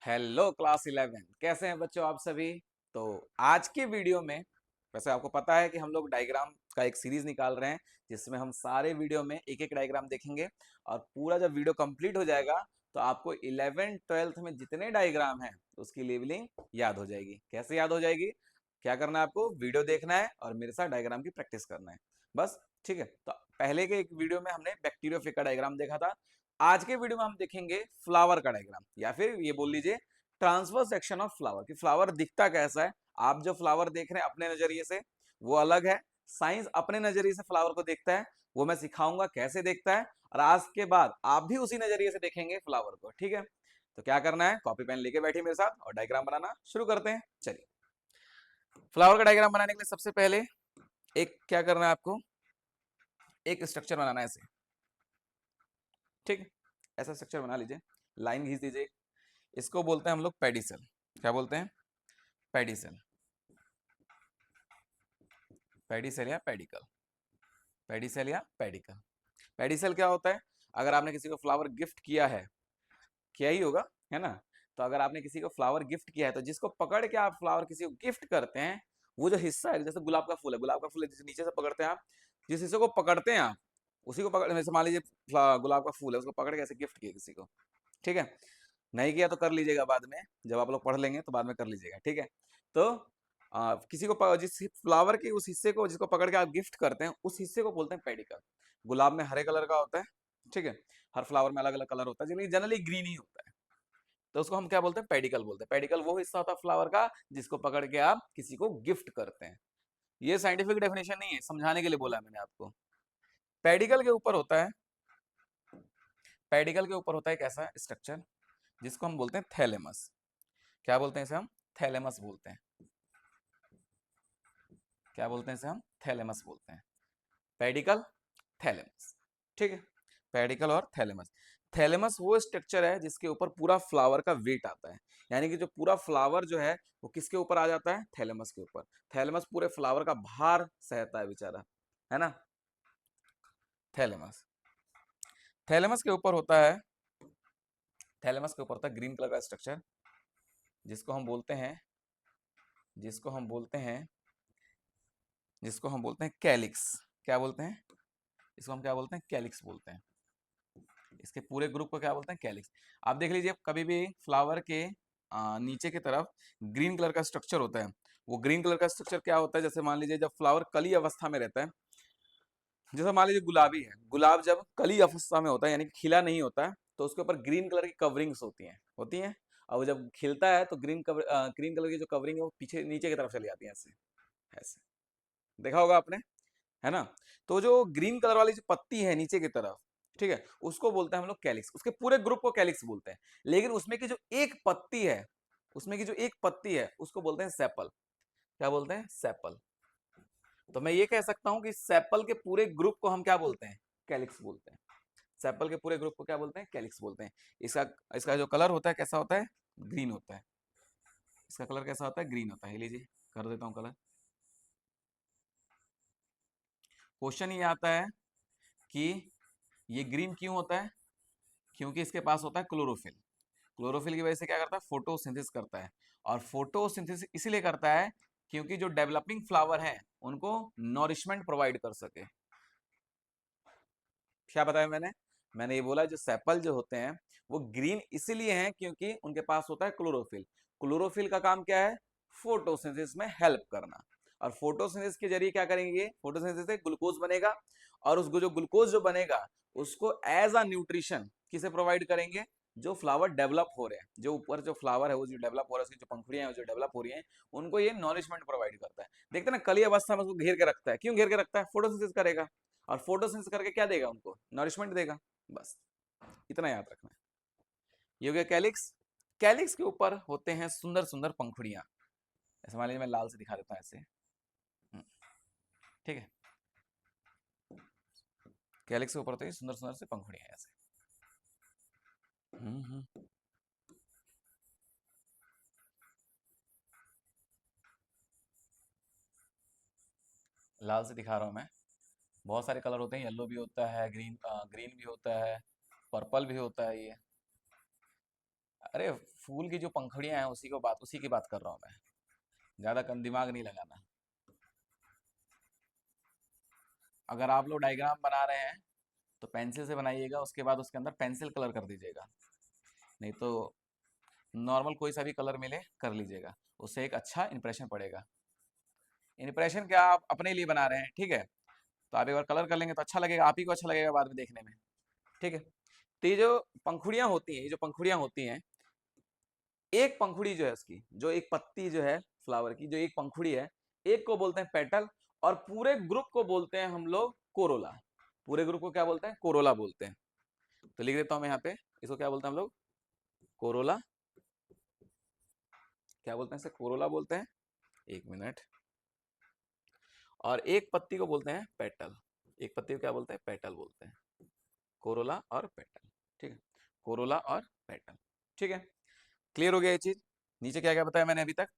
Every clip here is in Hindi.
हेलो क्लास 11 कैसे हैं बच्चों आप सभी। तो आज की वीडियो में वैसे आपको पता है कि हम लोग डायग्राम का एक सीरीज निकाल रहे हैं जिसमें हम सारे वीडियो में एक एक डायग्राम देखेंगे और पूरा जब वीडियो कंप्लीट हो जाएगा तो आपको 11th 12th में जितने डायग्राम हैं उसकी लेवलिंग याद हो जाएगी। कैसे याद हो जाएगी? क्या करना है आपको? वीडियो देखना है और मेरे साथ डायग्राम की प्रैक्टिस करना है बस। ठीक है, तो पहले के एक वीडियो में हमने बैक्टीरियोफेज का डायग्राम देखा था। आज के वीडियो में हम देखेंगे फ्लावर का डायग्राम या फिर ये बोल लीजिए ट्रांसवर्स सेक्शन ऑफ फ्लावर कि फ्लावर दिखता कैसा है। आप जो फ्लावर देख रहे हैं अपने नजरिए से वो अलग है, साइंस अपने नजरिए से फ्लावर को देखता है, वो मैं सिखाऊंगा कैसे देखता है। और आज के बाद आप भी उसी नजरिए से देखेंगे फ्लावर को। ठीक है, तो क्या करना है, कॉपी पेन लेके बैठिए मेरे साथ और डायग्राम बनाना शुरू करते हैं। चलिए, फ्लावर का डायग्राम बनाने के लिए सबसे पहले एक क्या करना है आपको, एक स्ट्रक्चर बनाना है ऐसे। ठीक है, ऐसा स्ट्रक्चर बना लीजिए, लाइन खींच दीजिए। इसको बोलते हैं हम लोग पेडिसल। क्या बोलते हैं? पेडिसल। पेडिसल या पेडिकल। पेडिसल या पेडिकल। पेडिसल क्या होता है? अगर आपने किसी को फ्लावर गिफ्ट किया है, किया ही होगा, है ना? तो अगर आपने किसी को फ्लावर गिफ्ट किया है तो जिसको पकड़ के आप फ्लावर किसी को गिफ्ट करते हैं, वो जो हिस्सा है, जैसे गुलाब का फूल है, गुलाब का फूल है जिसे नीचे से पकड़ते हैं आप, जिस हिस्से को पकड़ते हैं आप उसी को पकड़, जैसे मान लीजिए गुलाब का फूल है, उसको पकड़ के ऐसे गिफ्ट किया किसी को। ठीक है, नहीं किया तो कर लीजिएगा बाद में, जब आप लोग पढ़ लेंगे तो बाद में कर लीजिएगा। ठीक है, तो किसी को जिस फ्लावर के उस हिस्से को जिसको पकड़ के आप गिफ्ट करते हैं उस हिस्से को बोलते हैं पेडिकल। गुलाब में हरे कलर का होता है। ठीक है, हर फ्लावर में अलग अलग कलर होता है, जनरली ग्रीन ही होता है, तो उसको हम क्या बोलते हैं? पेडिकल बोलते हैं। पेडिकल वो हिस्सा होता है फ्लावर का जिसको पकड़ के आप किसी को गिफ्ट करते हैं। ये साइंटिफिक डेफिनेशन नहीं है, समझाने के लिए बोला है मैंने आपको। पेडिकल के ऊपर होता है, पेडिकल के ऊपर होता है एक ऐसा स्ट्रक्चर जिसको हम बोलते हैं थैलेमस। क्या बोलते हैं इसे हम? थैलेमस बोलते हैं। क्या बोलते हैं इसे हम? थैलेमस बोलते हैं। Pedicle, thalamus. ठीक है, पेडिकल और थैलेमस। थैलेमस वो स्ट्रक्चर है जिसके ऊपर पूरा फ्लावर का वेट आता है, यानी कि जो पूरा फ्लावर जो है वो किसके ऊपर आ जाता है? थैलेमस के ऊपर। थैलेमस पूरे फ्लावर का भार सहता है बेचारा, है ना? थैलेमस, थैलेमस के ऊपर होता है, थैलेमस के ऊपर होता है ग्रीन कलर का स्ट्रक्चर जिसको हम बोलते हैं, जिसको हम बोलते हैं, जिसको हम बोलते हैं कैलिक्स। क्या बोलते हैं इसको? हम क्या बोलते हैं? कैलिक्स बोलते हैं। इसके पूरे ग्रुप को क्या बोलते हैं? कैलिक्स। आप देख लीजिए, कभी भी फ्लावर के नीचे की तरफ ग्रीन कलर का स्ट्रक्चर होता है। वो ग्रीन कलर का स्ट्रक्चर क्या होता है? जैसे मान लीजिए जब फ्लावर कली अवस्था में रहता है, जैसे मान लीजिए गुलाबी है, गुलाब जब कली अवस्था में होता है यानी कि खिला नहीं होता है, तो उसके ऊपर ग्रीन कलर की कवरिंग्स होती हैं। और वो जब खिलता है तो ग्रीन कलर की जो कवरिंग है वो पीछे नीचे की तरफ चली जाती है, ऐसे ऐसे। देखा होगा आपने, है ना? तो जो ग्रीन कलर वाली जो पत्ती है नीचे की तरफ, ठीक है, उसको बोलते हैं हम लोग कैलिक्स। उसके पूरे ग्रुप को कैलिक्स बोलते हैं। लेकिन उसमें की जो एक पत्ती है, उसमें की जो एक पत्ती है उसको बोलते हैं सेपल। क्या बोलते हैं? सेपल। तो मैं ये कह सकता हूं कि सेपल के पूरे ग्रुप को हम क्या बोलते हैं? कैलिक्स बोलते हैं। सेपल के पूरे ग्रुप को क्या बोलते हैं? कैलिक्स बोलते हैं। इसका इसका जो कलर होता है कैसा होता है? ग्रीन होता है। इसका कलर कैसा होता है? ग्रीन होता है। ये लीजिए, कर देता हूं कलर। क्वेश्चन ये आता है कि ये ग्रीन क्यों होता है? क्योंकि इसके पास होता है क्लोरोफिल। क्लोरोफिल की वजह से क्या करता है? फोटोसिंथेसिस करता है। और फोटोसिंथेसिस इसलिए करता है क्योंकि जो डेवलपिंग फ्लावर है उनको नॉरिशमेंट प्रोवाइड कर सके। क्या बताया मैंने? मैंने ये बोला जो सेपल जो होते हैं वो ग्रीन इसीलिए हैं क्योंकि उनके पास होता है क्लोरोफिल। क्लोरोफिल का काम क्या है? फोटोसिंथेसिस में हेल्प करना। और फोटोसिंथेसिस के जरिए क्या करेंगे? फोटोसिंथेसिस से ग्लूकोज बनेगा, और उसको जो ग्लूकोज जो बनेगा उसको एज अ न्यूट्रिशन किसे प्रोवाइड करेंगे? जो फ्लावर डेवलप हो रहे हैं, जो ऊपर जो फ्लावर है वो जो डेवलप हो रहा है, उसकी जो पंखुड़ियां हैं जो डेवलप हो रही हैं, उनको ये नॉरिशमेंट प्रोवाइड करता है। देखते हैं ना, कली अवस्था में उसको घेर के रखता है। क्यों घेर के रखता है? फोटोसिंथेसिस करेगा, और फोटोसिंथेसिस करके क्या देगा? उनको नरिशमेंट देगा। बस इतना याद रखना है। ये हो गया कैलिक्स। कैलिक्स के ऊपर होते हैं सुंदर सुंदर पंखुड़ियां। ऐसे मान लीजिए मैं लाल से दिखा देता हूं ऐसे। ठीक है, कैलिक्स के ऊपर होते हैं सुंदर सुंदर से पंखुड़ियां ऐसे। हम्म। लाल से दिखा रहा हूं मैं। बहुत सारे कलर होते हैं, येलो भी होता है, ग्रीन ग्रीन भी होता है, पर्पल भी होता है ये। अरे फूल की जो पंखुड़ियां हैं उसी की बात कर रहा हूँ मैं। ज्यादा कम दिमाग नहीं लगाना। अगर आप लोग डायग्राम बना रहे हैं तो पेंसिल से बनाइएगा, उसके बाद उसके अंदर पेंसिल कलर कर दीजिएगा, नहीं तो नॉर्मल कोई सा भी कलर मिले कर लीजिएगा, उससे एक अच्छा इंप्रेशन पड़ेगा। इंप्रेशन क्या, आप अपने लिए बना रहे हैं, ठीक है, तो आप एक बार कलर कर लेंगे तो अच्छा लगेगा, आप ही को अच्छा लगेगा बाद में देखने में, ठीक है। तो ये जो पंखुड़ियां होती हैं, ये जो पंखुड़ियां होती हैं, एक पंखुड़ी जो है उसकी, जो एक पत्ती जो है फ्लावर की, जो एक पंखुड़ी है, एक को बोलते हैं पेटल, और पूरे ग्रुप को बोलते हैं हम लोग कोरोला। पूरे ग्रुप को क्या बोलते हैं, कोरोला बोलते हैं। तो लिख देता हूं मैं यहाँ पे, इसको क्या बोलते हैं हम लोग, कोरोला। क्या बोलते हैं इसे, कोरोला बोलते हैं। एक मिनट। और एक पत्ती को बोलते हैं पेटल। एक पत्ती को क्या बोलते हैं, पेटल बोलते हैं। कोरोला और पेटल, ठीक है, कोरोला और पेटल, ठीक है। क्लियर हो गया ये चीज। नीचे क्या क्या बताया मैंने अभी तक,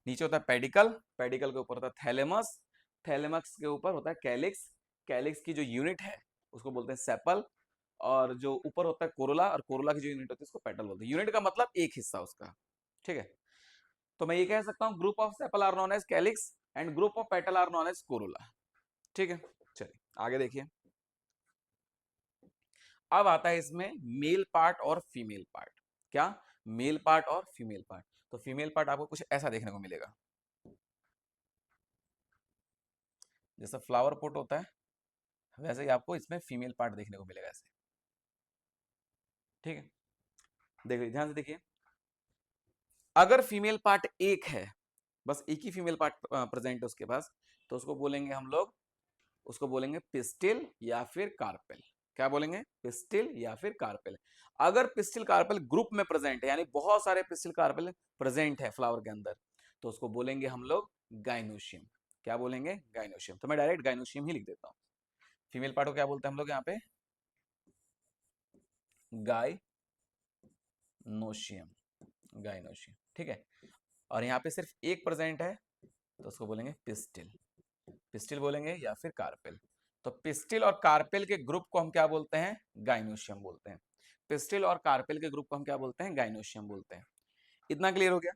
नीचे होता है पेडिकल, पेडिकल के ऊपर होता है थैलेमस, थैलेमस के ऊपर होता है कैलिक्स, कैलिक्स की जो यूनिट है उसको बोलते हैं सेपल, और जो ऊपर होता है कोरोला, और कोरोला की जो यूनिट होती है उसको पेटल बोलते हैं। यूनिट का मतलब एक हिस्सा उसका, ठीक है। तो मैं ये कह सकता हूँ group of sepal are known as calyx and group of petal are known as corolla, ठीक है। चलिए आगे देखिए। अब आता है इसमें मेल पार्ट और फीमेल पार्ट। क्या, मेल पार्ट और फीमेल पार्ट। तो फीमेल पार्ट आपको कुछ ऐसा देखने को मिलेगा, जैसा फ्लावर पोट होता है वैसे ही आपको इसमें फीमेल पार्ट देखने को मिलेगा ऐसे, ठीक है। देखिए ध्यान से देखिए, अगर फीमेल पार्ट एक है, बस एक ही फीमेल पार्ट प्रेजेंट है उसके पास, तो उसको बोलेंगे हम लोग, उसको बोलेंगे पिस्टिल या फिर कार्पेल। क्या बोलेंगे, पिस्टिल या फिर कार्पेल। अगर पिस्टिल कार्पेल ग्रुप में प्रेजेंट है, यानी बहुत सारे पिस्टिल कार्पेल प्रेजेंट है फ्लावर के अंदर, तो उसको बोलेंगे हम लोग गाइनोशियम। क्या बोलेंगे, गाइनोशियम। तो मैं डायरेक्ट गाइनोशियम ही लिख देता हूँ। फीमेल पार्ट को क्या बोलते हैं हम लोग यहाँ पे, गाइनोशियम, गाइनोशियम, ठीक है। और यहाँ पे सिर्फ एक प्रेजेंट है, तो उसको बोलेंगे पिस्टिल, पिस्टिल बोलेंगे या फिर कार्पेल। तो पिस्टिल और कार्पेल के ग्रुप को हम क्या बोलते हैं, गाइनोशियम बोलते हैं। पिस्टिल और कार्पेल के ग्रुप को हम क्या बोलते हैं, गाइनोशियम बोलते हैं। इतना क्लियर हो गया,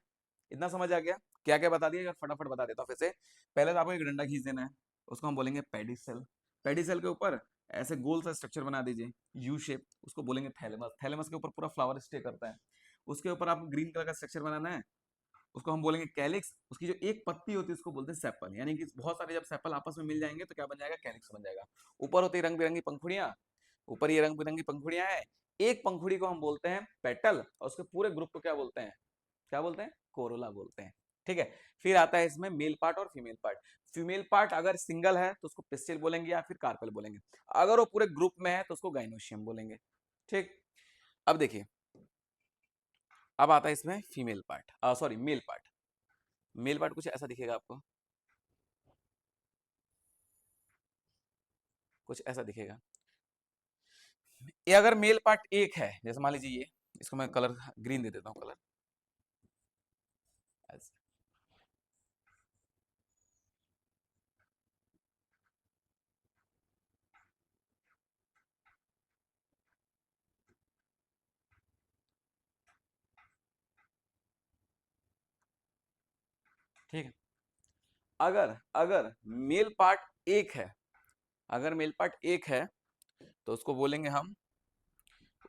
इतना समझ आ गया। क्या क्या बता दिया, फटाफट बता देता हूँ फिर से। पहले तो आपको एक डंडा खींच देना है, उसको हम बोलेंगे पेडिसेल। पेडिसेल के ऊपर ऐसे गोल सा स्ट्रक्चर बना दीजिए, यू शेप, उसको बोलेंगे थैलेमस। थैलेमस के ऊपर पूरा फ्लावर स्टे करता है। उसके ऊपर आपको ग्रीन कलर का स्ट्रक्चर बनाना है, उसको हम बोलेंगे कैलिक्स। उसकी जो एक पत्ती होती है उसको बोलते हैं सेपल, यानी कि बहुत सारे जब सेपल आपस में मिल जाएंगे तो क्या बन जाएगा, कैलिक्स बन जाएगा। ऊपर होती है रंग बिरंगी पंखुड़ियां, ऊपर ये रंग बिरंगी पंखुड़ियां हैं। एक पंखुड़ी को हम बोलते हैं पेटल, और उसके पूरे ग्रुप को क्या बोलते हैं, क्या बोलते हैं, कोरोला बोलते हैं, ठीक है। फिर आता है इसमें मेल पार्ट और फीमेल पार्ट। फीमेल पार्ट अगर सिंगल है तो उसको पिस्टिल बोलेंगे या फिर कार्पेल बोलेंगे, अगर वो पूरे ग्रुप में है तो उसको गाइनोशियम बोलेंगे, ठीक। अब देखिए, अब आता है इसमें female part, sorry male part. Male part कुछ ऐसा दिखेगा आपको, कुछ ऐसा दिखेगा। ये अगर मेल पार्ट एक है, जैसे मान लीजिए ये, इसको मैं कलर ग्रीन दे देता हूँ कलर ऐसे, ठीक है। अगर अगर मेल पार्ट एक है, अगर मेल पार्ट एक है तो उसको बोलेंगे हम,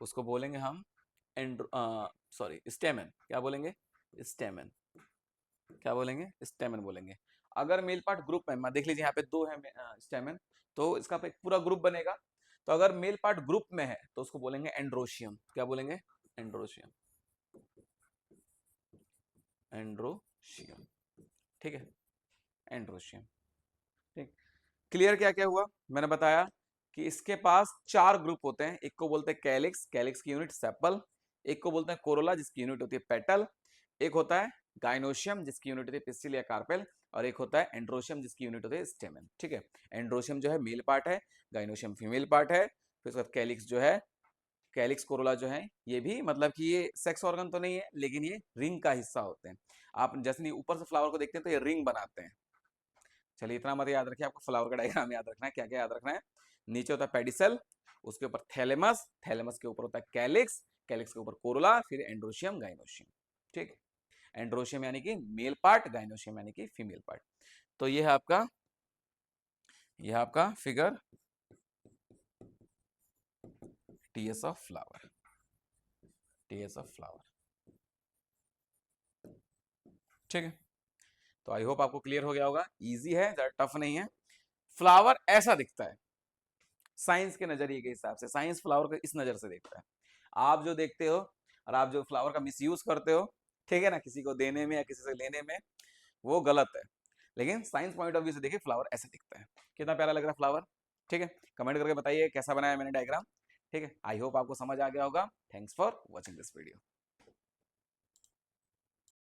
उसको बोलेंगे हम एंड्रो, सॉरी स्टेमन। क्या बोलेंगे, स्टेमन। क्या बोलेंगे, स्टेमन बोलेंगे। अगर मेल पार्ट ग्रुप में, देख लीजिए यहाँ पे दो है स्टेमन, तो इसका एक पूरा ग्रुप बनेगा। तो अगर मेल पार्ट ग्रुप में है तो उसको बोलेंगे एंड्रोशियम। क्या बोलेंगे, एंड्रोशियम, एंड्रोशियम, ठीक है, एंड्रोशियम, ठीक। क्लियर, क्या क्या हुआ, मैंने बताया कि इसके पास चार ग्रुप होते हैं। एक को बोलते हैं कैलिक्स, कैलिक्स की यूनिट सेपल। एक को बोलते हैं कोरोला, जिसकी यूनिट होती है पेटल। एक होता है गाइनोशियम, जिसकी यूनिट होती है पिस्टिल या कार्पेल। और एक होता है एंड्रोशियम, जिसकी यूनिट होती है स्टेमन, ठीक है। एंड्रोशियम जो है मेल पार्ट है, गाइनोशियम फीमेल पार्ट है। फिर उसके बाद कैलिक्स जो है, कैलिक्स कोरोला जो है, ये भी मतलब कि ये सेक्स ऑर्गन तो नहीं है, लेकिन ये रिंग का हिस्सा होते हैं। आप जैसे नहीं ऊपर से फ्लावर को देखते हैं तो ये रिंग बनाते हैं। चलिए इतना मत याद रखिए, आपको फ्लावर का डायग्राम याद रखना है। क्या क्या याद रखना है, नीचे होता है पेडिसल, उसके ऊपर थैलेमस, थैलेमस के ऊपर होता है कैलिक्स, कैलिक्स के ऊपर कोरोला, फिर एंड्रोशियम, गाइनोशियम। ठीक, एंड्रोशियम यानी कि मेल पार्ट, गाइनोशियम यानी कि फीमेल पार्ट। तो ये है आपका figure TS of flower, TS of flower. ठीक है, तो आई होप आपको क्लियर हो गया होगा। इजी है, ज्यादा टफ नहीं है। फ्लावर ऐसा दिखता है साइंस के नजरिए के हिसाब से, साइंस फ्लावर को इस नजर से देखता है। आप जो देखते हो और आप जो फ्लावर का मिसयूज करते हो, ठीक है ना, किसी को देने में या किसी से लेने में, वो गलत है। लेकिन साइंस पॉइंट ऑफ व्यू से देखिए फ्लावर ऐसे दिखता है। कितना प्यारा लग रहा है फ्लावर। ठीक है, कमेंट करके बताइए कैसा बनाया मैंने डायग्राम। ठीक है, आई होप आपको समझ आ गया होगा। Thanks for watching this video.